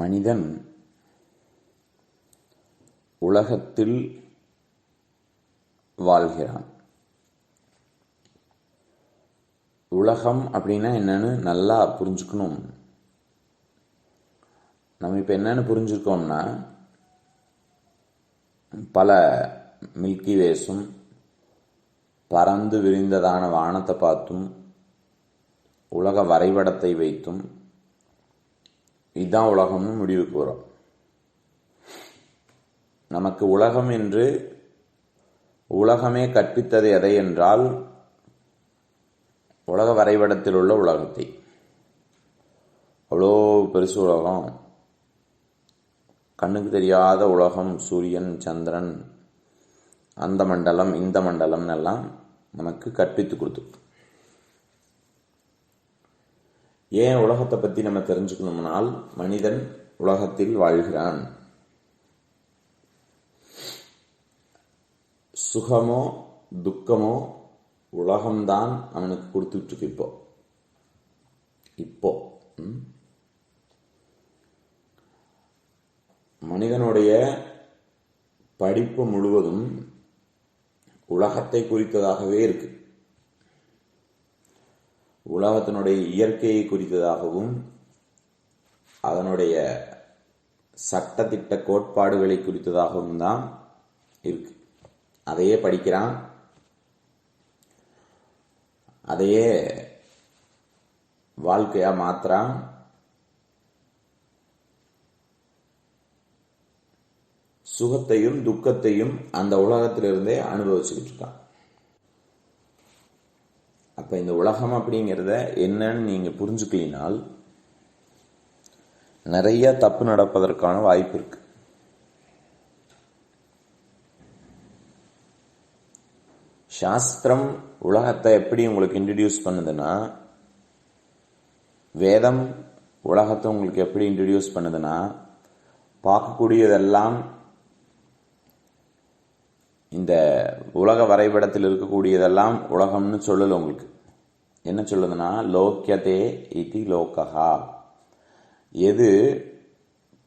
மனிதன் உலகத்தில் வாழ்கிறான். உலகம் அப்படின்னா என்னன்னு நல்லா புரிஞ்சுக்கணும். நம்ம இப்போ என்னன்னு புரிஞ்சுருக்கோம்னா, பல மில்கி வேஸும் பறந்து விரிந்ததான வானத்தை பார்த்தும் உலக வரைபடத்தை வைத்தும் இதுதான் உலகம்னு முடிவுக்கு வரும். நமக்கு உலகம் என்று உலகமே கற்பித்தது எதை என்றால் உலக வரைபடத்தில் உள்ள உலகத்தை. அவ்வளோ பெருசு உலகம், கண்ணுக்கு தெரியாத உலகம், சூரியன் சந்திரன் அந்த மண்டலம் இந்த மண்டலம் எல்லாம் நமக்கு கற்பித்து கொடுத்துருக்கு. ஏன் உலகத்தை பற்றி நம்ம தெரிஞ்சுக்கணும்னால், மனிதன் உலகத்தில் வாழ்கிறான். சுகமோ துக்கமோ உலகம்தான் அவனுக்கு கொடுத்துட்டு இருக்கு. இப்போ மனிதனுடைய படிப்பு முழுவதும் உலகத்தை குறித்ததாகவே இருக்கு. உலகத்தினுடைய இயற்கையை குறித்ததாகவும் அதனுடைய சட்டத்திட்ட கோட்பாடுகளை குறித்ததாகவும் தான் இருக்கு. அதையே படிக்கிறான், அதையே வாழ்க்கையா மாத்துறான். சுகத்தையும் துக்கத்தையும் அந்த உலகத்திலிருந்தே அனுபவிச்சுக்கிட்டு இருக்கான். அப்ப இந்த உலகம் அப்படிங்கிறத என்னன்னு நீங்க புரிஞ்சுக்கலினால் நிறைய தப்பு நடப்பதற்கான வாய்ப்பு இருக்கு. சாஸ்திரம் உலகத்தை எப்படி உங்களுக்கு இன்ட்ரடியூஸ் பண்ணுதுன்னா, வேதம் உலகத்தை உங்களுக்கு எப்படி இன்ட்ரடியூஸ் பண்ணுதுன்னா, பார்க்கக்கூடியதெல்லாம் இந்த உலக வரைபடத்தில் இருக்கக்கூடியதெல்லாம் உலகம்னு சொல்லல. உங்களுக்கு என்ன சொல்லுதுன்னா, லோக்கியதே இதி லோகஹா. எது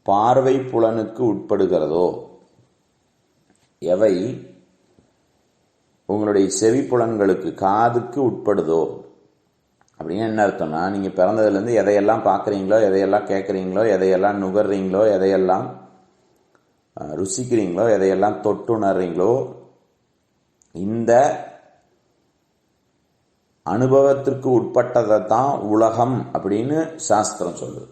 பார்வை புலனுக்கு உட்படுகிறதோ, எவை உங்களுடைய செவி புலன்களுக்கு காதுக்கு உட்படுதோ, அப்படின்னு என்ன அர்த்தம்னா, நீங்க பிறந்ததுலேருந்து எதையெல்லாம் பார்க்குறீங்களோ, எதையெல்லாம் கேட்குறீங்களோ, எதையெல்லாம் நுகர்றீங்களோ, எதையெல்லாம் ருசிக்கிறீங்களோ, எதையெல்லாம் தொட்டுணர்றீங்களோ, இந்த அனுபவத்திற்கு உட்பட்டதை தான் உலகம் அப்படின்னு சாஸ்திரம் சொல்லுது.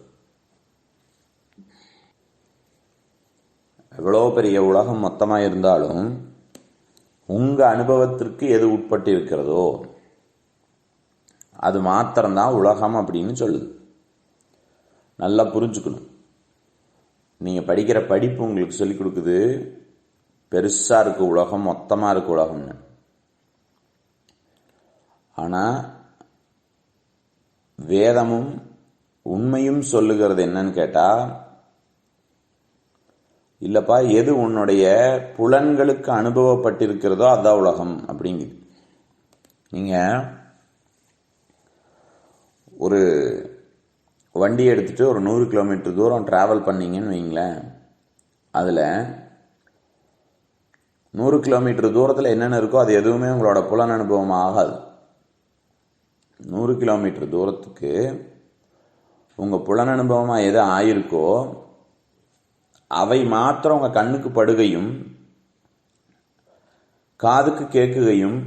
எவ்வளோ பெரிய உலகம் மொத்தமாக இருந்தாலும் உங்க அனுபவத்திற்கு எது உட்பட்டு இருக்கிறதோ அது மாத்திரம்தான் உலகம் அப்படின்னு சொல்லுது. நல்லா புரிஞ்சுக்கணும். நீங்க படிக்கிற படிப்பு உங்களுக்கு சொல்லிக் கொடுக்குது பெருசா இருக்கு உலகம், மொத்தமா இருக்கு உலகம்னு. ஆனா வேதமும் உண்மையும் சொல்லுகிறது என்னன்னு கேட்டா, இல்லப்பா, எது உன்னுடைய புலன்களுக்கு அனுபவப்பட்டிருக்கிறதோ அதான் உலகம் அப்படிங்குது. நீங்க ஒரு வண்டி எடுத்துட்டு ஒரு 100 கிலோமீட்டர் தூரம் டிராவல் பண்ணீங்கன்னு வைங்களேன். அதில் 100 கிலோமீட்டர் தூரத்தில் என்னென்ன இருக்கோ அது எதுவுமே உங்களோட புலன் அனுபவம் ஆகாது. 100 கிலோமீட்டர் தூரத்துக்கு உங்கள் புலன் அனுபவமாக எது ஆயிருக்கோ அவை மாத்திரம் உங்கள் கண்ணுக்கு படுகையும் காதுக்கு கேட்குகையும்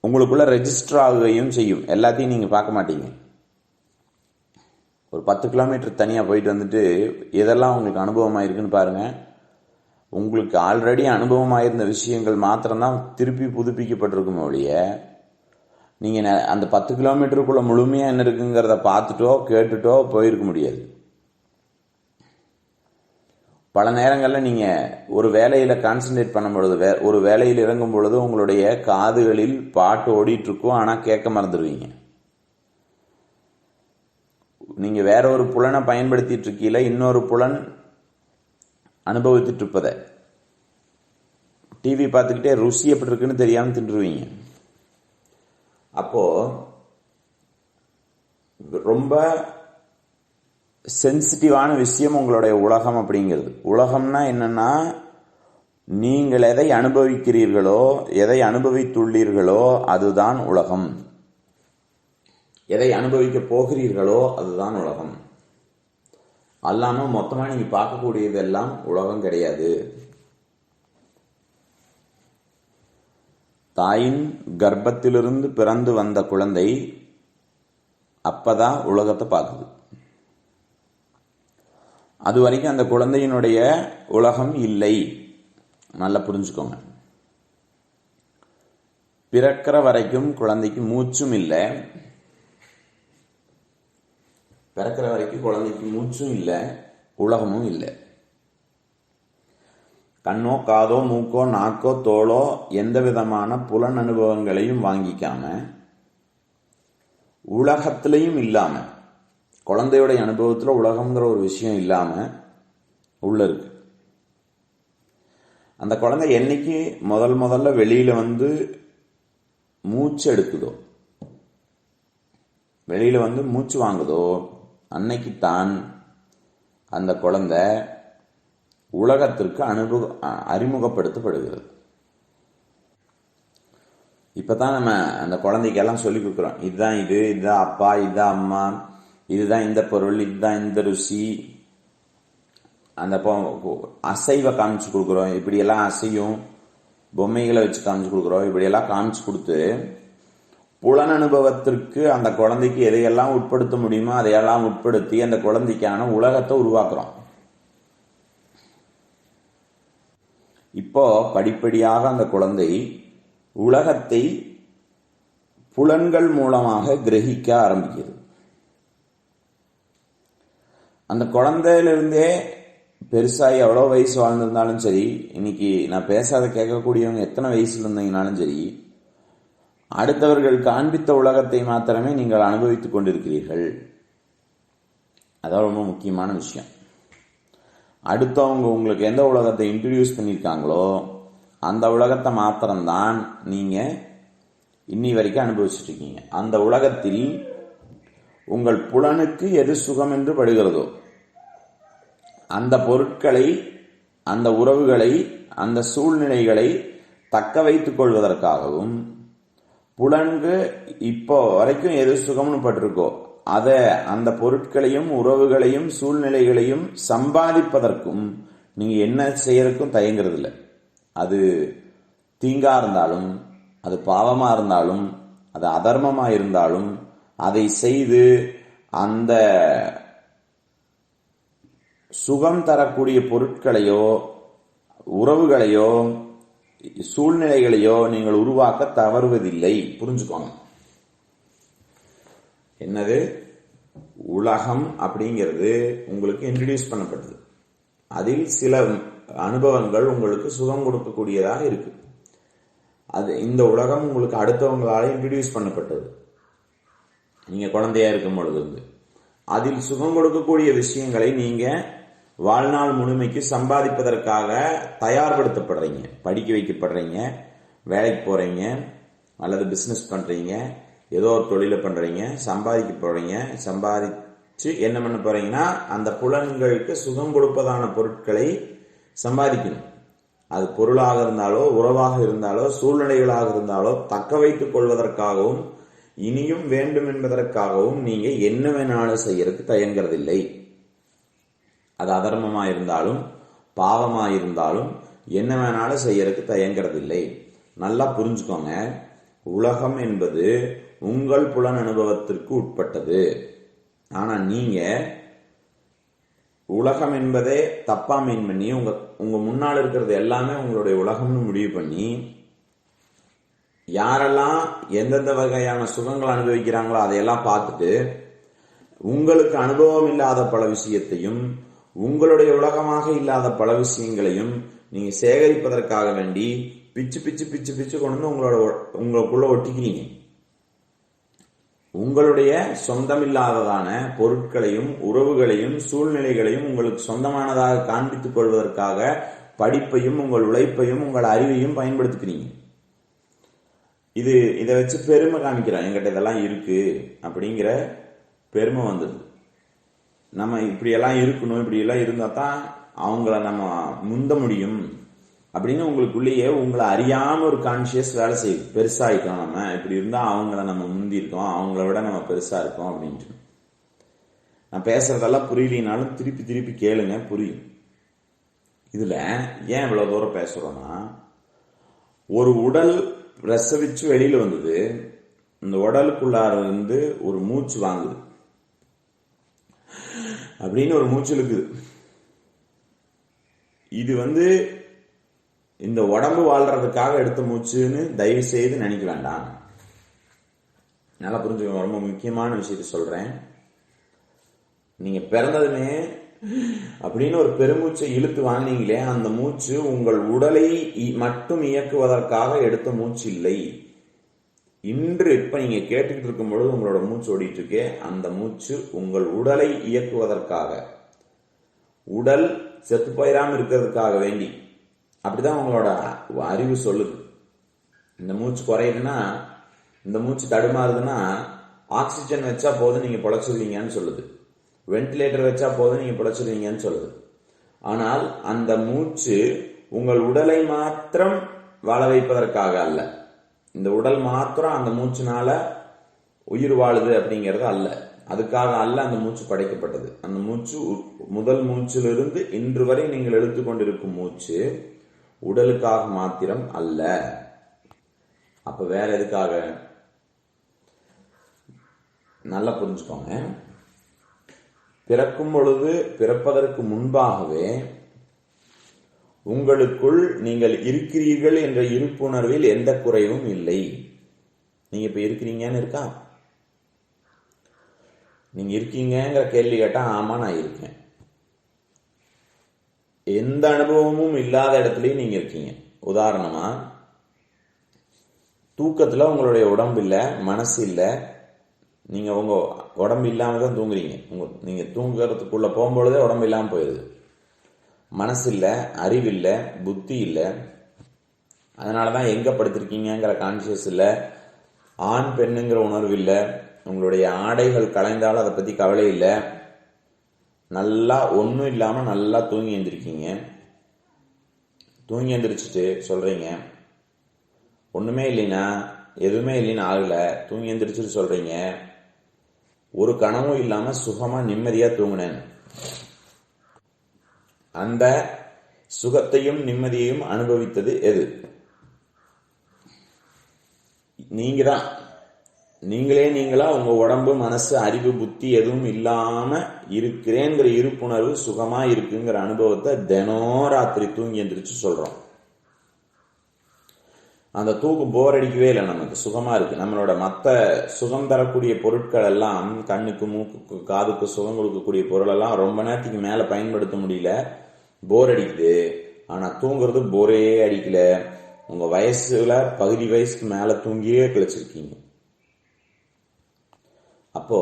உங்களுக்குள்ள ரெஜிஸ்டர் ஆகுகையும் செய்யும். எல்லாத்தையும் நீங்கள் பார்க்க மாட்டீங்க. ஒரு 10 கிலோமீட்டர் தனியாக போயிட்டு வந்துட்டு எதெல்லாம் உங்களுக்கு அனுபவமாயிருக்குன்னு பாருங்கள். உங்களுக்கு ஆல்ரெடி அனுபவமாயிருந்த விஷயங்கள் மாத்திரம்தான் திருப்பி புதுப்பிக்கப்பட்டிருக்கும் ஒழிய, நீங்கள் அந்த 10 கிலோமீட்டருக்குள்ள முழுமையாக என்ன இருக்குங்கிறத பார்த்துட்டோ கேட்டுட்டோ போயிருக்க முடியாது. பல நேரங்களில் நீங்கள் ஒரு வேலையில் கான்சன்ட்ரேட் பண்ணும் பொழுது, ஒரு வேலையில் இறங்கும் பொழுது உங்களுடைய காதுகளில் பாட்டு ஓடிட்டு இருக்கும், ஆனால் கேட்க மறந்துடுவீங்க. நீங்கள் வேற ஒரு புலனை பயன்படுத்திட்டு இருக்கீல, இன்னொரு புலன் அனுபவித்துட்டு இருப்பதை டிவி பார்த்துக்கிட்டே ருசி எப்படி இருக்குன்னு தெரியாமல் தின்றுவீங்க. அப்போ ரொம்ப சென்சிட்டிவான விஷயம் உங்களுடைய உலகம் அப்படிங்கிறது. உலகம்னா என்னன்னா, நீங்கள் எதை அனுபவிக்கிறீர்களோ, எதை அனுபவித்துள்ளீர்களோ அதுதான் உலகம். எதை அனுபவிக்க போகிறீர்களோ அதுதான் உலகம். அல்லாம மொத்தமா நீங்க பார்க்கக்கூடியதெல்லாம் உலகம் கிடையாது. தாயின் கர்ப்பத்திலிருந்து பிறந்து வந்த குழந்தை அப்பதான் உலகத்தை பார்க்குது. அது வரைக்கும் அந்த குழந்தையினுடைய உலகம் இல்லை. நல்லா புரிஞ்சுக்கோங்க. பிறக்கிற வரைக்கும் குழந்தைக்கு மூச்சும் இல்லை. பிறக்கிற வரைக்கும் குழந்தைக்கு மூச்சும் இல்லை, உலகமும் இல்லை. கண்ணோ காதோ மூக்கோ நாக்கோ தோளோ எந்த விதமான புலன் அனுபவங்களையும் வாங்கிக்காம, உலகத்திலையும் இல்லாம, குழந்தையோட அனுபவத்தில் உலகம்ங்கிற ஒரு விஷயம் இல்லாம உள்ள இருக்கு. அந்த குழந்தை என்னைக்கு முதல்ல வெளியில வந்து மூச்சு எடுக்குதோ, வெளியில வந்து மூச்சு வாங்குதோ, அன்னைக்கு தான் அந்த குழந்தை உலகத்திற்கு அறிமுகப்படுத்தப்படுகிறது. இப்பதான் நம்ம அந்த குழந்தைக்கெல்லாம் சொல்லி கொடுக்குறோம். இதுதான் இதுதான் அப்பா, இதுதான் அம்மா, இதுதான் இந்த பொருள், இதுதான் இந்த ருசி. அந்த அசைவ காமிச்சு கொடுக்குறோம். இப்படியெல்லாம் அசையும் பொம்மைகளை வச்சு காமிச்சு கொடுக்குறோம். இப்படியெல்லாம் காமிச்சு கொடுத்து புலன் அனுபவத்திற்கு அந்த குழந்தைக்கு எதையெல்லாம் உட்படுத்த முடியுமோ அதையெல்லாம் உட்படுத்தி அந்த குழந்தைக்கான உலகத்தை உருவாக்குறோம். இப்போ படிப்படியாக அந்த குழந்தை உலகத்தை புலன்கள் மூலமாக கிரகிக்க ஆரம்பிக்கிறது. அந்த குழந்தையிலிருந்தே பெருசாகி எவ்வளோ வயசு வாழ்ந்திருந்தாலும் சரி, இன்னைக்கு நான் பேசாத கேட்கக்கூடியவங்க எத்தனை வயசுல இருந்தீங்கனாலும் சரி, அடுத்தவர்கள் காண்பித்த உலகத்தை மாத்திரமே நீங்கள் அனுபவித்துக் கொண்டிருக்கிறீர்கள். அதான் ரொம்ப முக்கியமான விஷயம். அடுத்தவங்க உங்களுக்கு எந்த உலகத்தை இன்ட்ரடியூஸ் பண்ணியிருக்காங்களோ அந்த உலகத்தை மாத்திரம்தான் நீங்க இன்னி வரைக்கும் அனுபவிச்சுட்டு இருக்கீங்க. அந்த உலகத்தில் உங்கள் புலனுக்கு எது சுகம் என்று படுகிறதோ அந்த பொருட்களை, அந்த உறவுகளை, அந்த சூழ்நிலைகளை தக்க வைத்துக் கொள்வதற்காகவும், புலனுக்கு இப்போ வரைக்கும் எது சுகம்னு பட்டிருக்கோ அதை, அந்த பொருட்களையும் உறவுகளையும் சூழ்நிலைகளையும் சம்பாதிப்பதற்கும் நீங்க என்ன செய்யறதுக்கும் தயங்குறது இல்லை. அது தீங்கா இருந்தாலும், அது பாவமா இருந்தாலும், அது அதர்மமா இருந்தாலும், அதை செய்து அந்த சுகம் தரக்கூடிய பொருட்களையோ உறவுகளையோ சூழ்நிலைகளையோ நீங்கள் உருவாக்க தவறுவதில்லை. புரிஞ்சுக்கோங்க. என்னது உலகம் அப்படிங்கிறது உங்களுக்கு இன்ட்ரடியூஸ் பண்ணப்பட்டது. அதில் சில அனுபவங்கள் உங்களுக்கு சுகம் கொடுக்கக்கூடியதாக இருக்கு. அது இந்த உலகம் உங்களுக்கு அடுத்தவங்களால இன்ட்ரடியூஸ் பண்ணப்பட்டது. நீங்க குழந்தையா இருக்கும் பொழுது இருந்து அதில் சுகம் கொடுக்கக்கூடிய விஷயங்களை நீங்க வாழ்நாள் முழுமைக்கு சம்பாதிப்பதற்காக தயார்படுத்தப்படுறீங்க. படிக்க வைக்கப்படுறீங்க, வேலைக்கு போறீங்க, அல்லது பிசினஸ் பண்றீங்க, ஏதோ ஒரு தொழிலை பண்றீங்க, சம்பாதிக்க போறீங்க. சம்பாதிச்சு என்ன பண்ண போறீங்கன்னா அந்த புலன்களுக்கு சுகம் கொடுப்பதான பொருட்களை சம்பாதிக்கணும். அது பொருளாக இருந்தாலோ, உறவாக இருந்தாலோ, சூழ்நிலைகளாக இருந்தாலோ தக்க வைத்துக் கொள்வதற்காகவும் இனியும் வேண்டும் என்பதற்காகவும் நீங்க என்ன வேணாலும் செய்யறதுக்கு தயங்குறதில்லை. அது அதர்மமா இருந்தாலும் பாவமா இருந்தாலும் என்ன வேணாலும் செய்யறதுக்கு தயங்குறதில்லை. நல்லா புரிஞ்சுக்கோங்க. உலகம் என்பது உங்கள் புலன் அனுபவத்திற்கு உட்பட்டது. ஆனா நீங்க உலகம் என்பதே தப்பா மீன் பண்ணி உங்க முன்னால் இருக்கிறது எல்லாமே உங்களுடைய உலகம்னு முடிவு பண்ணி, யாரெல்லாம் எந்தெந்த வகையான சுகங்கள் அனுபவிக்கிறாங்களோ அதையெல்லாம் பார்த்துட்டு உங்களுக்கு அனுபவம் இல்லாத பல விஷயத்தையும், உங்களுடைய உலகமாக இல்லாத பல விஷயங்களையும் நீங்க சேகரிப்பதற்காக வேண்டி பிச்சு பிச்சு பிச்சு பிச்சு கொண்டு உங்களுக்குள்ள ஒட்டிக்கிறீங்க. உங்களுடைய சொந்தமில்லாததான பொருட்களையும் உறவுகளையும் சூழ்நிலைகளையும் உங்களுக்கு சொந்தமானதாக காண்பித்துக் கொள்வதற்காக படிப்பையும் உங்கள் உழைப்பையும் உங்கள் அறிவையும் பயன்படுத்திக்கிறீங்க. இதை வச்சு பெருமை காமிக்கிறோம், என்கிட்ட இதெல்லாம் இருக்கு அப்படிங்கிற பெருமை வந்தது. நம்ம இப்படியெல்லாம் இருக்கணும், இப்படியெல்லாம் இருந்தால் தான் அவங்கள நம்ம முந்த முடியும் அப்படின்னு உங்களுக்குள்ளேயே உங்களை அறியாம ஒரு கான்சியஸ் வேலை செய்யும். பெருசாகிட்டோம், நம்ம இப்படி இருந்தா அவங்கள நம்ம முந்திருக்கோம், அவங்கள விட நம்ம பெருசா இருக்கோம் அப்படின்ட்டு. நான் பேசுறதெல்லாம் புரியலினாலும் திருப்பி திருப்பி கேளுங்க, புரியும். இதுல ஏன் இவ்வளவு தூரம் பேசுறோம்னா, ஒரு உடல் பிரசவிச்சு வெளியில வந்தது, இந்த உடலுக்குள்ளார இருந்து ஒரு மூச்சு வாங்குது அப்படின்னு ஒரு மூச்சு இருக்குது. இது இந்த உடம்பு வாழ்றதுக்காக எடுத்த மூச்சுன்னு தயவு செய்து நினைக்க வேண்டாம். நல்லா புரிஞ்சுக்கோங்க, ரொம்ப முக்கியமான விஷயத்த சொல்றேன். நீங்க பிறந்ததுமே அப்படின்னு ஒரு பெருமூச்சை இழுத்து வாங்கினீங்களே, அந்த மூச்சு உங்கள் உடலை மட்டும் இயக்குவதற்காக எடுத்த மூச்சு இல்லை. இன்று இப்ப நீங்க கேட்டுக்கிட்டு இருக்கும் பொழுது உங்களோட மூச்சு ஓடிட்டு இருக்கே, அந்த மூச்சு உங்கள் உடலை இயக்குவதற்காக, உடல் செத்து போயிடாம இருக்கிறதுக்காக வேண்டி. அப்படிதான் உங்களோட அறிவு சொல்லுது. இந்த மூச்சு குறையுதுன்னா, இந்த மூச்சு தடுமாறுதுன்னா, ஆக்சிஜன் வச்சா போதும் நீங்க பொழைச்சிருவீங்கன்னு சொல்லுது, வென்டிலேட்டர் வச்சா போதும் நீங்க பொழைச்சிருவீங்கன்னு சொல்லுது. ஆனால் அந்த மூச்சு உங்கள் உடலை மாத்திரம் வாழ வைப்பதற்காக அல்ல. இந்த உடல் மாத்திரம் அந்த மூச்சுனால உயிர் வாழுது அப்படிங்கிறது அல்ல, அதுக்காக அல்ல அந்த மூச்சு படைக்கப்பட்டது. அந்த மூச்சு முதல் மூச்சிலிருந்து இன்று வரை நீங்கள் எடுத்துக்கொண்டிருக்கும் மூச்சு உடலுக்காக மாத்திரம் அல்ல. அப்ப வேற எதுக்காக? நல்லா புரிஞ்சுக்கோங்க. பிறக்கும் பொழுது, பிறப்பதற்கு முன்பாகவே உங்களுக்குள் நீங்கள் இருக்கிறீர்கள் என்ற இருப்புணர்வில் எந்த குறைவும் இல்லை. நீங்க இப்ப இருக்கிறீங்கன்னு இருக்கா? நீங்க இருக்கீங்கிற கேள்வி கேட்டா ஆமா நான் இருக்கேன். எந்த அனுபவமும் இல்லாத இடத்துலயும் நீங்க இருக்கீங்க. உதாரணமா, தூக்கத்துல உங்களுடைய உடம்பு இல்ல, மனசு இல்ல, நீங்க உங்க உடம்பு இல்லாம தான் தூங்குறீங்க. நீங்க தூங்குறதுக்குள்ள போகும்பொழுதே உடம்பு இல்லாம போயிருது. மனசு இல்ல, அறிவு இல்ல, புத்தி இல்ல. அதனாலதான் எங்க படுத்திருக்கீங்கிற கான்சியஸ் இல்ல, ஆண் பெண்ணுங்கிற உணர்வு இல்ல, உங்களுடைய ஆடைகள் கலைந்தாலும் அதை பத்தி கவலை இல்ல. நல்லா ஒன்றும் இல்லாம நல்லா தூங்கி எழுந்திருக்கீங்க. தூங்கி எழுந்திரிச்சிட்டு சொல்றீங்க ஒண்ணுமே இல்லைன்னா, எதுவுமே இல்லைன்னு ஆகல, தூங்கி எழுந்திரிச்சிட்டு சொல்றீங்க ஒரு கனவும் இல்லாம சுகமா நிம்மதியா தூங்கினேன். அந்த சுகத்தையும் நிம்மதியையும் அனுபவித்தது எது? நீங்க தான். நீங்களா உங்க உடம்பு, மனசு, அறிவு, புத்தி எதுவும் இல்லாம இருக்கிறேங்கிற இருப்புணர்வு சுகமா இருக்குங்கிற அனுபவத்தை தினம் ராத்திரி தூங்கி எந்திரிச்சு சொல்றோம். அந்த தூக்கம் போர் அடிக்கவே இல்லை, நமக்கு சுகமா இருக்கு. நம்மளோட மற்ற சுகம் தரக்கூடிய பொருட்கள் எல்லாம், கண்ணுக்கு, மூக்குக்கு, காதுக்கு சுகம் கொடுக்கக்கூடிய பொருள் எல்லாம் ரொம்ப நேரத்துக்கு மேல பயன்படுத்த முடியல, போர் அடிக்குது. ஆனா தூங்குறது போரே அடிக்கல. உங்க வயசுல பகுதி வயசுக்கு மேல தூங்கியே கழிச்சிருக்கீங்க. அப்போ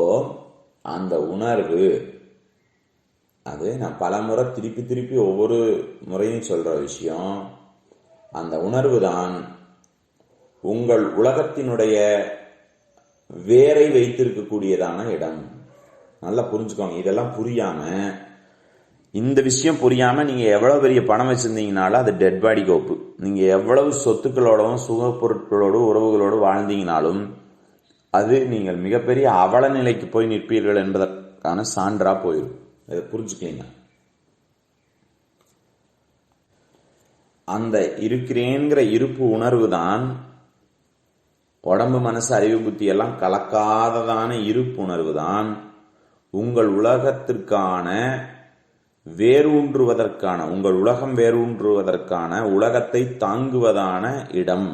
அந்த உணர்வு, அது நான் பல முறை திருப்பி திருப்பி ஒவ்வொரு முறையும் சொல்ற விஷயம், அந்த உணர்வு தான் உங்கள் உலகத்தினுடைய வேரை வைத்திருக்கக்கூடியதான இடம். நல்லா புரிஞ்சுக்கோங்க. இதெல்லாம் புரியாம, இந்த விஷயம் புரியாம நீங்க எவ்வளவு பெரிய பணம் வச்சிருந்தீங்கனாலும் அது டெட் பாடி கோப்பு. நீங்க எவ்வளவு சொத்துக்களோடவும் சுக பொருட்களோடு உறவுகளோடு வாழ்ந்தீங்கனாலும் அது நீங்கள் மிகப்பெரிய அவல நிலைக்கு போய் நிற்பீர்கள் என்பதற்கான சான்றா போயிடும். இதை புரிஞ்சுக்கீங்க. அந்த இருக்கிறேங்கிற இருப்பு உணர்வு தான் உடம்பு, மனசு, அறிவு, புத்தி எல்லாம் கலக்காததான இருப்பு உணர்வு தான் உங்கள் உலகத்திற்கான வேரூன்றுவதற்கான, உங்கள் உலகம் வேரூன்றுவதற்கான, உலகத்தை தாங்குவதான இடம்.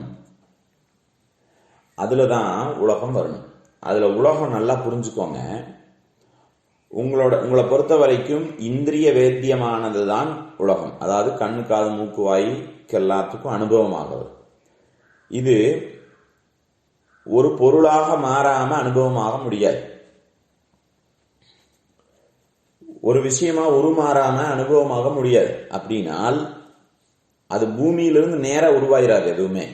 அதுலதான் உலகம் வரணும். அதுல உலகம் நல்லா புரிஞ்சுக்கோங்க. உங்களை பொறுத்த வரைக்கும் இந்திரிய வேத்தியமானதுதான் உலகம். அதாவது கண்ணு, காது, மூக்கு, வாய்க்கு எல்லாத்துக்கும் அனுபவமாகிறது. இது ஒரு பொருளாக மாறாம அனுபவமாக முடியாது. ஒரு விஷயமா உருமாறாம அனுபவமாக முடியாது. அப்படின்னால் அது பூமியிலிருந்து நேர உருவாயிராது. எதுவுமே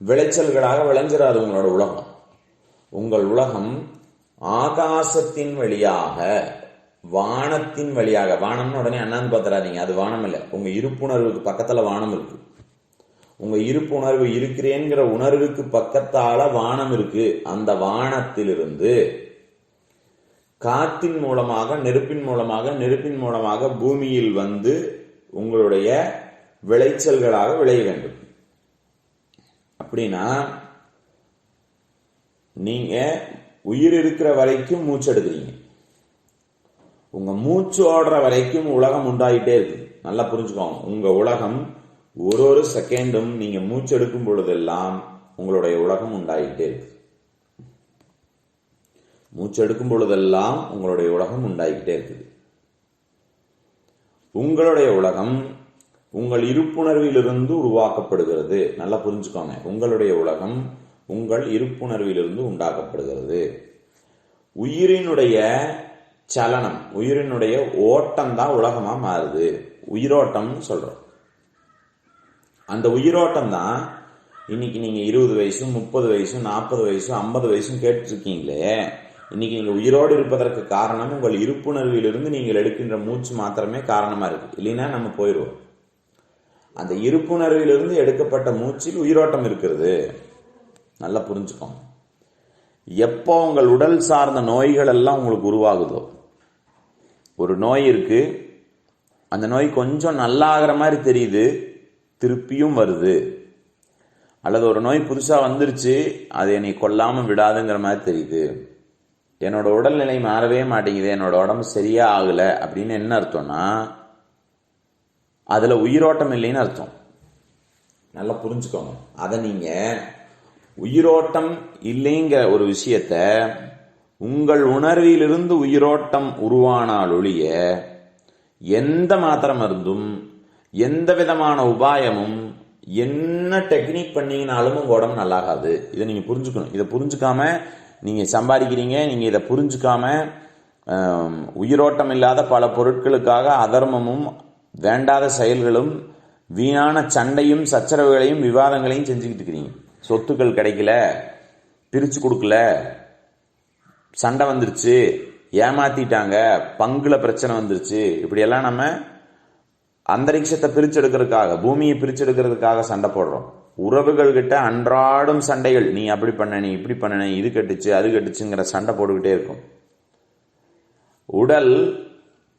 விளைச்சல்களாக விளைஞ்சிராது உங்களோட உலகம். உங்கள் உலகம் ஆகாசத்தின் வழியாக வானத்தின் வழியாக, வானம்னு உடனே அண்ணாந்து பார்த்துறாதீங்க, அது வானம் இல்லை, உங்க இருப்புணர்வுக்கு பக்கத்துல வானம் இருக்கு. உங்க இருப்புணர்வு இருக்கிறேங்கிற உணர்வுக்கு பக்கத்தால வானம் இருக்கு. அந்த வானத்திலிருந்து காத்தின் மூலமாக, நெருப்பின் மூலமாக, நெருப்பின் மூலமாக பூமியில் வந்து உங்களுடைய விளைச்சல்களாக விளைய வேண்டும். அப்படின்னா நீங்க உயிர் இருக்கிற வரைக்கும் மூச்சு எடுக்கிறீங்க. உங்க மூச்சு ஓடுற வரைக்கும் உலகம் உண்டாயிட்டே இருக்கு. நல்லா புரிஞ்சுக்கோங்க. உங்க உலகம் ஒரு செகண்டும் நீங்க மூச்சு எடுக்கும் பொழுதெல்லாம் உங்களுடைய உலகம் உண்டாயிட்டே இருக்கு. மூச்சு எடுக்கும் பொழுதெல்லாம் உங்களுடைய உலகம் உண்டாயிட்டே இருக்குது. உங்களுடைய உலகம் உங்கள் இருப்புணர்விலிருந்து உருவாக்கப்படுகிறது. நல்லா புரிஞ்சுக்கோங்க. உங்களுடைய உலகம் உங்கள் இருப்புணர்விலிருந்து உண்டாக்கப்படுகிறது. உயிரினுடைய சலனம், உயிரினுடைய ஓட்டம் தான் உலகமா மாறுது. உயிரோட்டம்னு சொல்றோம். அந்த உயிரோட்டம் தான் இன்னைக்கு நீங்க 20 வயசும் 30 வயசும் 40 வயசும் 50 வயசும் கேட்டு இருக்கீங்களே. இன்னைக்கு நீங்க உயிரோடு இருப்பதற்கு காரணம் உங்கள் இருப்புணர்விலிருந்து நீங்கள் எடுக்கின்ற மூச்சு மாத்திரமே காரணமா இருக்கு. இல்லைன்னா நம்ம போயிடுவோம். அந்த இருப்புணர்விலிருந்து எடுக்கப்பட்ட மூச்சில் உயிரோட்டம் இருக்கிறது. நல்லா புரிஞ்சுக்கோங்க. எப்போ உங்கள் உடல் சார்ந்த நோய்கள் எல்லாம் உங்களுக்கு உருவாகுதோ, ஒரு நோய் இருக்கு, அந்த நோய் கொஞ்சம் நல்லாகிற மாதிரி தெரியுது, திருப்பியும் வருது. அல்லது ஒரு நோய் புதுசா வந்துருச்சு, அது என்னை கொல்லாம விடாதுங்கிற மாதிரி தெரியுது. என்னோட உடல்நிலை மாறவே மாட்டேங்குது, என்னோட உடம்பு சரியா ஆகல அப்படின்னு என்ன அர்த்தம்னா அதுல உயிரோட்டம் இல்லைன்னு அர்த்தம். நல்லா புரிஞ்சுக்கோங்க. அதை நீங்க உயிரோட்டம் இல்லைங்கிற ஒரு விஷயத்த உங்கள் உணர்விலிருந்து உயிரோட்டம் உருவானால் ஒழிய எந்த மாத்திரை மருந்தும் எந்த விதமான உபாயமும் என்ன டெக்னிக் பண்ணீங்கனாலும் உங்க உடம்பு நல்லாகாது. இதை நீங்க புரிஞ்சுக்கணும். இதை புரிஞ்சுக்காம நீங்க சம்பாதிக்கிறீங்க. நீங்க இதை புரிஞ்சுக்காம உயிரோட்டம் இல்லாத பல பொருட்களுக்காக அதர்மமும் வேண்டாத செயல்களும் வீணான சண்டையும் சச்சரவுகளையும் விவாதங்களையும் செஞ்சுக்கிட்டு இருக்கிறீங்க. சொத்துக்கள் கிடைக்கல, பிரிச்சு கொடுக்கல, சண்டை வந்துருச்சு, ஏமாத்திட்டாங்க, பங்குல பிரச்சனை வந்துருச்சு, இப்படியெல்லாம் நம்ம அந்தரிக்ஷத்தை பிரிச்செடுக்கிறதுக்காக, பூமியை பிரிச்செடுக்கிறதுக்காக சண்டை போடுறோம். உறவுகள் கிட்ட அன்றாடும் சண்டைகள். நீ அப்படி பண்ண, நீ இப்படி பண்ண, இது கட்டுச்சு அது கட்டுச்சுங்கிற சண்டை போட்டுக்கிட்டே இருக்கும். உடல்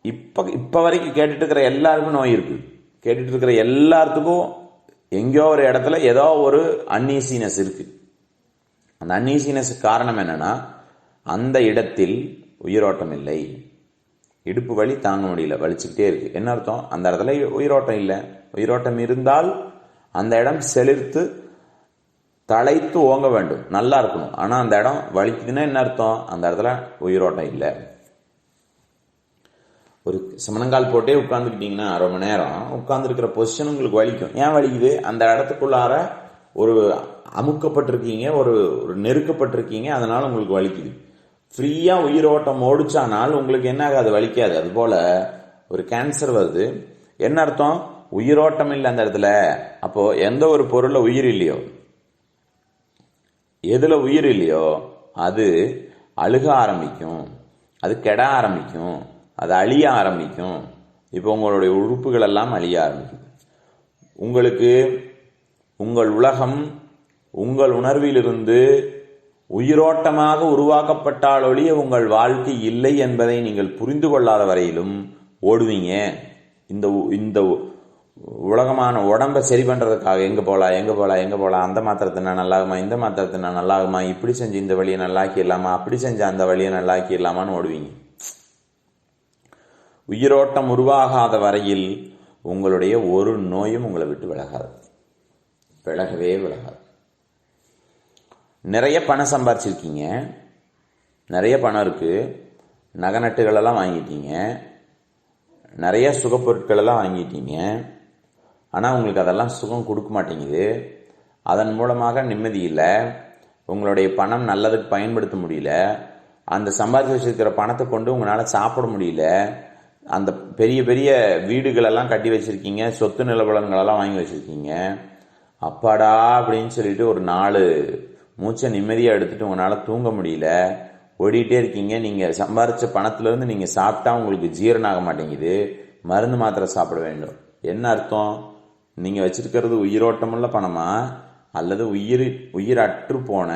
இப்ப வரைக்கும் கேட்டுட்டு இருக்கிற எல்லாருக்கும் நோய் இருக்கு. கேட்டுட்டு இருக்கிற எல்லாத்துக்கும் எங்கேயோ ஒரு இடத்துல ஏதோ ஒரு அன்ஈசினஸ் இருக்கு. அந்த அன்ஈசினஸ் காரணம் என்னன்னா, அந்த இடத்தில் உயிரோட்டம் இல்லை. இடுப்பு வலி தாங்க முடியல, வலிச்சுக்கிட்டே இருக்கு. என்ன அர்த்தம்? அந்த இடத்துல உயிரோட்டம் இல்லை. உயிரோட்டம் இருந்தால் அந்த இடம் செழித்து தழைத்து ஓங்க வேண்டும், நல்லா இருக்கணும். ஆனா அந்த இடம் வலிக்குதுன்னா என்ன அர்த்தம்? அந்த இடத்துல உயிரோட்டம் இல்லை. ஒரு சமணங்கால் போட்டே உட்கார்ந்துக்கிட்டீங்கன்னா ரொம்ப நேரம் உட்கார்ந்துருக்கிற பொசிஷன் உங்களுக்கு வலிக்கும். ஏன் வலிக்குது? அந்த இடத்துக்குள்ளார ஒரு அமுக்கப்பட்டிருக்கீங்க, ஒரு நெருக்கப்பட்டிருக்கீங்க, அதனால உங்களுக்கு வலிக்குது. ஃப்ரீயா உயிரோட்டம் ஓடிச்சானால் உங்களுக்கு என்ன ஆகாது? வலிக்காது. அது போல ஒரு கேன்சர் வருது, என்ன அர்த்தம்? உயிரோட்டம் இல்லை அந்த இடத்துல. அப்போ எந்த ஒரு பொருள்ல உயிர் இல்லையோ, எதுல உயிர் இல்லையோ அது அழுக ஆரம்பிக்கும், அது கெட ஆரம்பிக்கும், அது அழிய ஆரம்பிக்கும். இப்போ உங்களுடைய உறுப்புகள் எல்லாம் அழிய ஆரம்பிக்கும். உங்களுக்கு உங்கள் உலகம் உங்கள் உணர்விலிருந்து உயிரோட்டமாக உருவாக்கப்பட்டால் ஒழிய உங்கள் வாழ்க்கை இல்லை என்பதை நீங்கள் புரிந்து கொள்ளாத வரையிலும் ஓடுவீங்க. இந்த உலகமான உடம்பை சரி பண்றதுக்காக எங்க போலாம், அந்த மாத்திரத்தினா நல்லாகுமா, இந்த மாத்திரத்தினா நல்லாகுமா, இப்படி செஞ்சு இந்த வழியை நல்லாக்கிடலாமா, அப்படி செஞ்சு அந்த வழியை நல்லாக்கிடலாமான்னு ஓடுவீங்க. உயிரோட்டம் உருவாகாத வரையில் உங்களுடைய ஒரு நோயும் உங்களை விட்டு விலகவே விலகாது. நிறைய பணம் சம்பாரிச்சிருக்கீங்க, நிறைய பணம் இருக்கு, நகை நட்டுகள் எல்லாம் வாங்கிட்டீங்க, நிறைய சுகப்பொருட்கள் எல்லாம் வாங்கிட்டீங்க. ஆனா உங்களுக்கு அதெல்லாம் சுகம் கொடுக்க மாட்டேங்குது. அதன் மூலமாக நிம்மதி இல்லை. உங்களுடைய பணம் நல்லதுக்கு பயன்படுத்த முடியல. அந்த சம்பாதிச்சு வச்சிருக்கிற பணத்தை கொண்டு உங்களால சாப்பிட முடியல. அந்த பெரிய பெரிய வீடுகள் எல்லாம் கட்டி வச்சிருக்கீங்க, சொத்து நிலபலன்கள் எல்லாம் வாங்கி வச்சிருக்கீங்க. அப்பாடா அப்படின்னு சொல்லிட்டு ஒரு 4 மூச்சை நிம்மதியா எடுத்துட்டு உங்களால தூங்க முடியல. ஓடிட்டே இருக்கீங்க. நீங்கள் சம்பாரித்த பணத்திலேருந்து நீங்கள் சாப்பிட்டா உங்களுக்கு ஜீரணம் ஆக மாட்டேங்குது, மருந்து மாத்திரை சாப்பிட வேண்டும். என்ன அர்த்தம்? நீங்கள் வச்சிருக்கிறது உயிரோட்டமுள்ள பணமா அல்லது உயிர் அற்று போன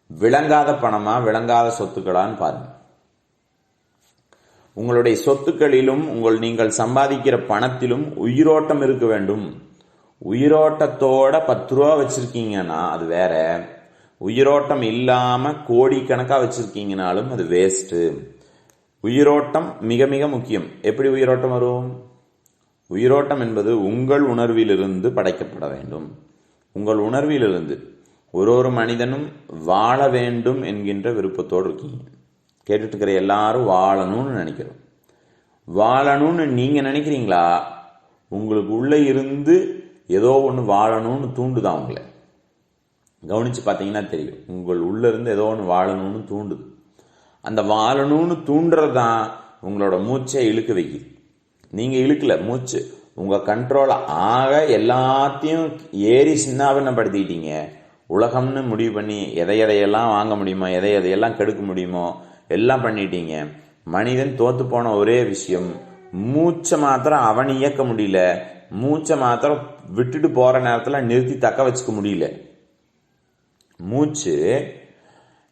விளங்காத பணமா, விளங்காத சொத்துக்களான்னு பாருங்க. உங்களுடைய சொத்துக்களிலும் நீங்கள் சம்பாதிக்கிற பணத்திலும் உயிரோட்டம் இருக்க வேண்டும். உயிரோட்டத்தோட 10 ரூபா வச்சிருக்கீங்கன்னா அது வேற, உயிரோட்டம் இல்லாம கோடிக்கணக்காக வச்சிருக்கீங்கனாலும் அது வேஸ்ட். உயிரோட்டம் மிக மிக முக்கியம். எப்படி உயிரோட்டம் வரும்? உயிரோட்டம் என்பது உங்கள் உணர்விலிருந்து படைக்கப்பட வேண்டும். உங்கள் உணர்விலிருந்து ஒரு மனிதனும் வாழ வேண்டும் என்கின்ற விருப்பத்தோடு இருக்கீங்க. கேட்டுட்டு இருக்கிற எல்லாரும் வாழணும்னு நினைக்கிறோம். வாழணும்னு நீங்க நினைக்கிறீங்களா? உங்களுக்கு உள்ள இருந்து ஏதோ ஒன்று வாழணும்னு தூண்டுதான் உங்களை. கவனிச்சு பார்த்தீங்கன்னா தெரியும், உங்கள் உள்ள இருந்து ஏதோ ஒன்று வாழணும்னு தூண்டுது. அந்த வாழணும்னு தூண்டுறது தான் உங்களோட மூச்சை இழுக்க வைக்குது. நீங்க இழுக்கல, மூச்சு உங்க கண்ட்ரோல் ஆக எல்லாத்தையும் ஏறி சின்னாபின்னப்படுத்திட்டீங்க. உலகம்னு முடிவு பண்ணி எதையெல்லாம் வாங்க முடியுமோ, எதையெல்லாம் கெடுக்க முடியுமோ எல்லாம் பண்ணிட்டீங்க. மனிதன் தோத்து போன ஒரே விஷயம், மூச்சை மாத்திரம் அவன் இயக்க முடியல, மூச்சை மாத்திரம் விட்டுட்டு போற நேரத்தில் நிறுத்தி தக்க வச்சுக்க முடியல. மூச்சு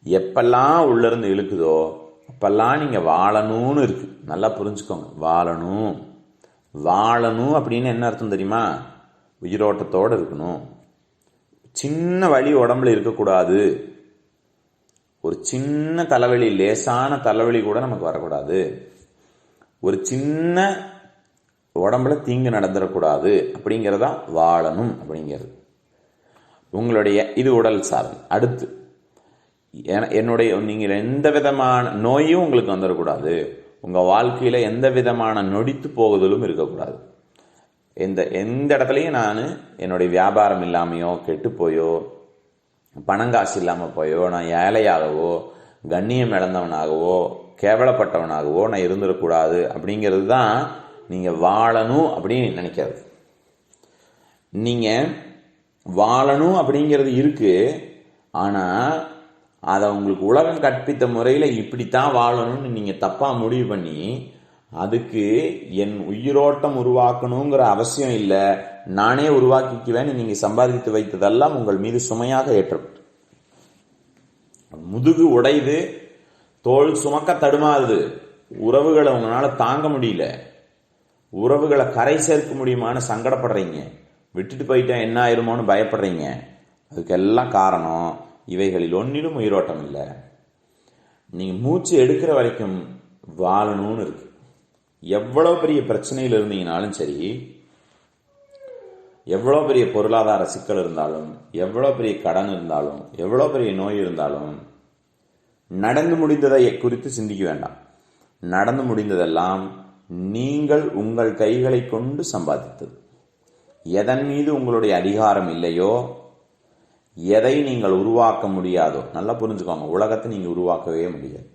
எப்பெல்லாம் உள்ள இருந்து இழுக்குதோ அப்பெல்லாம் நீங்க வாழணும்னு இருக்கு. நல்லா புரிஞ்சுக்கோங்க. வாழணும் அப்படின்னு என்ன அர்த்தம் தெரியுமா? உயிரோட்டத்தோடு இருக்கணும். சின்ன வலி உடம்புல இருக்கக்கூடாது. ஒரு சின்ன தலைவலி, லேசான தலைவலி கூட நமக்கு வரக்கூடாது. ஒரு சின்ன உடம்புல தீங்கு நடந்துடக்கூடாது. அப்படிங்கிறதா வாழணும் அப்படிங்கிறது. உங்களுடைய இது உடல் சார்ந்து. அடுத்து நீங்கள் எந்த விதமான நோயும் உங்களுக்கு வந்துடக்கூடாது. உங்க வாழ்க்கையில எந்த விதமான நொடித்து போகுதலும் இருக்கக்கூடாது. எந்த இடத்துலையும் நான் என்னுடைய வியாபாரம் இல்லாமையோ, கெட்டு போயோ, பணங்காசு இல்லாமல் போயோ, நான் ஏழையாகவோ, கண்ணியம் இழந்தவனாகவோ, கேவலப்பட்டவனாகவோ நான் இருந்துடக்கூடாது. அப்படிங்கிறது தான் நீங்க வாழணும் அப்படின்னு நினைக்கிறது. நீங்க வாழணும் அப்படிங்கிறது இருக்கு. ஆனா அதை உங்களுக்கு உலகம் கற்பித்த முறையில இப்படித்தான் வாழணும்னு நீங்க தப்பா முடிவு பண்ணி, அதுக்கு என் உயிரோட்டம் உருவாக்கணுங்கிற அவசியம் இல்லை, நானே உருவாக்கிக்குவேன், நீங்க சம்பாதித்து வைத்ததெல்லாம் உங்கள் மீது சுமையாக ஏற்றப்பட்டு முதுகு உடையுது, தோல் சுமக்க தடுமாறுது, உறவுகளை உங்களால தாங்க முடியல, உறவுகளை கரை சேர்க்க முடியுமான்னு சங்கடப்படுறீங்க, விட்டுட்டு போயிட்டா என்ன ஆயிருமோன்னு பயப்படுறீங்க. அதுக்கெல்லாம் காரணம் இவைகளில் ஒன்னிலும் உயிரோட்டம் இல்லை. நீங்க மூச்சு எடுக்கிற வரைக்கும் வாழணும்னு இருக்கு. எவ்வளவு பெரிய பிரச்சனையில் இருந்தீங்கனாலும் சரி, எவ்வளவு பெரிய பொருளாதார சிக்கல் இருந்தாலும், எவ்வளவு பெரிய கடன் இருந்தாலும், எவ்வளவு பெரிய நோய் இருந்தாலும், நடந்து முடிந்ததை குறித்து சிந்திக்க வேண்டாம். நடந்து முடிந்ததெல்லாம் நீங்கள் உங்கள் கைகளை கொண்டு சம்பாதித்தது. எதன் மீது உங்களுடைய அதிகாரம் இல்லையோ, எதை நீங்கள் உருவாக்க முடியாதோ, நல்லா புரிஞ்சுக்கோங்க, உலகத்தை நீங்க உருவாக்கவே முடியாது.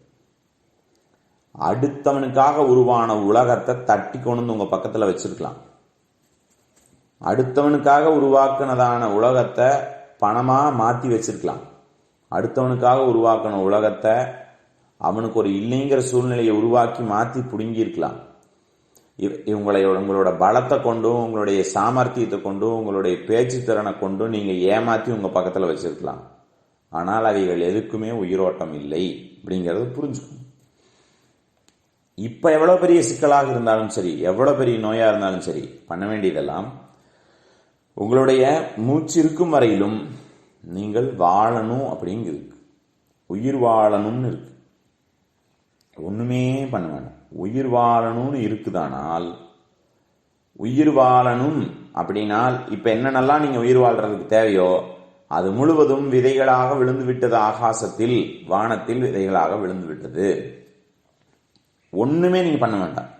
அடுத்தவனுக்காக உருவான உலகத்தை தட்டி கொண்டு உங்க பக்கத்துல வச்சிருக்கலாம். அடுத்தவனுக்காக உருவாக்குனதான உலகத்தை பணமா மாத்தி வச்சிருக்கலாம். அடுத்தவனுக்காக உருவாக்கின உலகத்தை அவனுக்கு ஒரு இல்லைங்கிற சூழ்நிலையை உருவாக்கி மாத்தி புடுங்கி இருக்கலாம். உங்களோட பலத்தை கொண்டும், உங்களுடைய சாமர்த்தியத்தை கொண்டும், உங்களுடைய பேச்சு திறனை கொண்டும் நீங்க ஏமாத்தி உங்க பக்கத்துல வச்சிருக்கலாம். ஆனால் அவைகள் எதுக்குமே உயிரோட்டம் இல்லை அப்படிங்கறது புரிஞ்சுக்கணும். இப்ப எவ்வளவு பெரிய சிக்கலாக இருந்தாலும் சரி, எவ்வளவு பெரிய நோயா இருந்தாலும் சரி, பண்ண வேண்டியதெல்லாம் உங்களுடைய மூச்சு இருக்கும் வரையிலும் நீங்கள் வாழணும் அப்படிங்கிறது, உயிர் வாழணும்னு இருக்கு. ஒண்ணுமே பண்ண வேண்டாம். உயிர் வாழணும்னு இருக்குதானால், உயிர் வாழணும் அப்படின்னால் இப்ப என்னென்னலாம் நீங்க உயிர் வாழ்றதுக்கு தேவையோ அது முழுவதும் விதைகளாக விழுந்து விட்டது. ஆகாசத்தில், வானத்தில் விதைகளாக விழுந்து விட்டது. ஒண்ணுமே நீங்க பண்ண வேண்டாம்.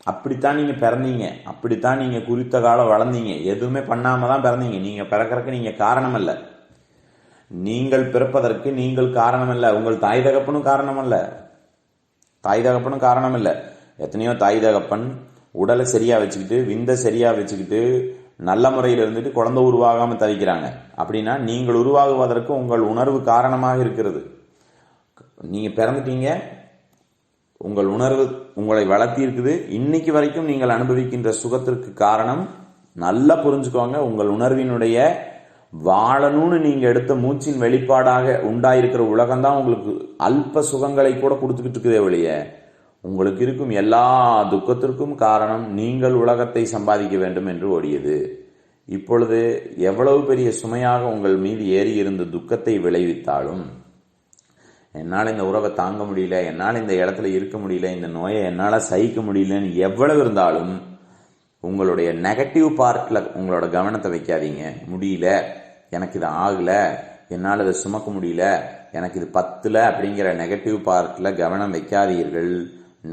அப்படித்தான் நீங்க பிறந்தீங்க, அப்படித்தான் நீங்க குறித்த காலம் வளர்ந்தீங்க. எதுவுமே பண்ணாம தான் பிறந்தீங்க. நீங்க பிறக்கிறதுக்கு நீங்க காரணம் அல்ல. நீங்கள் பிறப்பதற்கு நீங்கள் காரணம் அல்ல. உங்கள் தாய் தகப்பனும் காரணம் அல்ல. தாய் தகப்பனும் காரணம் இல்லை. எத்தனையோ தாய் தகப்பன் உடலை சரியா வச்சுக்கிட்டு, விந்த சரியா வச்சுக்கிட்டு, நல்ல முறையில் இருந்துட்டு குழந்தை உருவாகாம தவிக்கிறாங்க. அப்படின்னா நீங்கள் உருவாகுவதற்கு உங்கள் உணர்வு காரணமாக இருக்கிறது. நீங்கள் பிறந்துட்டீங்க, உங்கள் உணர்வு உங்களை வளர்த்தி இருக்குது. இன்னைக்கு வரைக்கும் நீங்கள் அனுபவிக்கின்ற சுகத்திற்கு காரணம் நல்லா புரிஞ்சுக்கோங்க. உங்கள் உணர்வினுடைய வாழணும்னு நீங்க எடுத்த மூச்சின் வெளிப்பாடாக உண்டாயிருக்கிற உலகம்தான் உங்களுக்கு அல்ப சுகங்களை கூட கொடுத்துக்கிட்டு இருக்குதே ஒழிய, உங்களுக்கு இருக்கும் எல்லா துக்கத்திற்கும் காரணம் நீங்கள் உலகத்தை சம்பாதிக்க வேண்டும் என்று ஓடியது. இப்பொழுது எவ்வளவு பெரிய சுமையாக உங்கள் மீது ஏறி இருந்த துக்கத்தை விளைவித்தாலும், என்னால் இந்த உறவை தாங்க முடியல, என்னால் இந்த இடத்துல இருக்க முடியல, இந்த நோயை என்னால் சகிக்க முடியலன்னு எவ்வளவு இருந்தாலும் உங்களுடைய நெகட்டிவ் பார்ட்டில் உங்களோட கவனத்தை வைக்காதீங்க. முடியல, எனக்கு இது ஆகல, என்னால் இதை சுமக்க முடியல, எனக்கு இது பத்தல அப்படிங்கிற நெகட்டிவ் பார்ட்டில் கவனம் வைக்காதீர்கள்.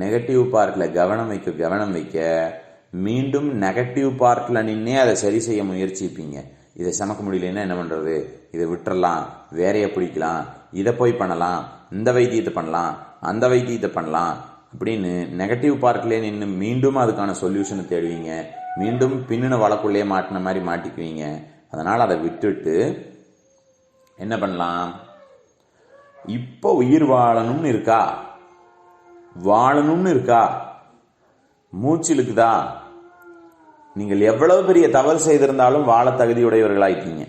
நெகட்டிவ் பார்ட்டில் கவனம் வைக்க மீண்டும் நெகட்டிவ் பார்ட்டில் நின்னே அதை சரி செய்ய முயற்சிப்பீங்க. இதை சமக்க முடியலன்னா என்ன பண்ணுறது, இதை விட்டுறலாம், வேறையை பிடிக்கலாம், இதை போய் பண்ணலாம், இந்த வைத்தியத்தை பண்ணலாம், அந்த வைத்தியத்தை பண்ணலாம் அப்படின்னு நெகட்டிவ் பார்ட்லேயே நின்று மீண்டும் அதுக்கான சொல்யூஷனை தேடுவீங்க. மீண்டும் பின்னின வழக்குள்ளே மாட்டின மாதிரி மாட்டிக்குவீங்க. அதனால் அதை விட்டுட்டு என்ன பண்ணலாம், இப்போ உயிர் வாழணும்னு இருக்கா, வாழணும்னு இருக்கா, மூச்சு இருக்குதா, நீங்கள் எவ்வளவு பெரிய தவறு செய்திருந்தாலும் வாழ தகுதியுடையவர்களாயிட்டீங்க.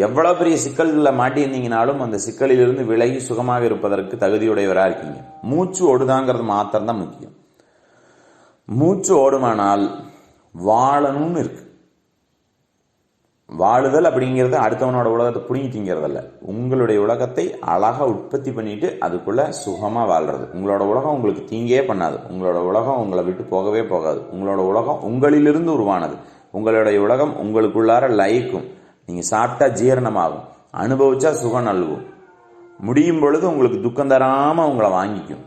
எவ்வளவு பெரிய சிக்கலில் மாட்டியிருந்தீங்கனாலும் அந்த சிக்கலிலிருந்து விலகி சுகமாக இருப்பதற்கு தகுதியுடையவராக இருக்கீங்க. மூச்சு ஓடுதாங்கிறது மாத்திரம்தான் முக்கியம். மூச்சு ஓடுமானால் வாழணும்னு இருக்கு. வாழுதல் அப்படிங்கிறது அடுத்தவனோட உலகத்தை புடிங்கிட்டிங்கிறதல்ல, உங்களுடைய உலகத்தை அழகா உற்பத்தி பண்ணிட்டு அதுக்குள்ள சுகமா வாழ்றது. உங்களோட உலகம் உங்களுக்கு தீங்கே பண்ணாது. உங்களோட உலகம் உங்களை விட்டு போகவே போகாது. உங்களோட உலகம் உங்களிலிருந்து உருவானது. உங்களுடைய உலகம் உங்களுக்குள்ளார லயிக்கும். நீங்க சாப்பிட்டா ஜீரணமாகும், அனுபவிச்சா சுகம் நல்கும், முடியும் பொழுது உங்களுக்கு துக்கம் தராம உங்களை வாங்கிக்கும்.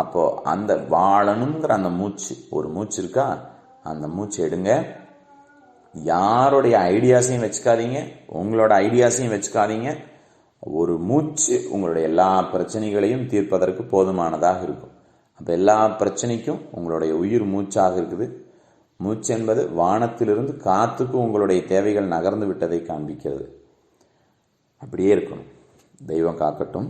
அப்போ அந்த வாழணுங்கிற அந்த மூச்சு, ஒரு மூச்சு இருக்கா, அந்த மூச்சு எடுங்க. யாருடைய ஐடியாஸையும் வச்சுக்காதீங்க, உங்களோட ஐடியாஸையும் வச்சுக்காதீங்க. ஒரு மூச்சு உங்களுடைய எல்லா பிரச்சனைகளையும் தீர்ப்பதற்கு போதுமானதாக இருக்கும். அப்போ எல்லா பிரச்சனைக்கும் உங்களுடைய உயிர் மூச்சாக இருக்குது. மூச்சு என்பது வானத்திலிருந்து காத்துக்கு உங்களுடைய தேவைகள் நகர்ந்து விட்டதை காண்பிக்கிறது. அப்படியே இருக்கணும். தெய்வம் காக்கட்டும்.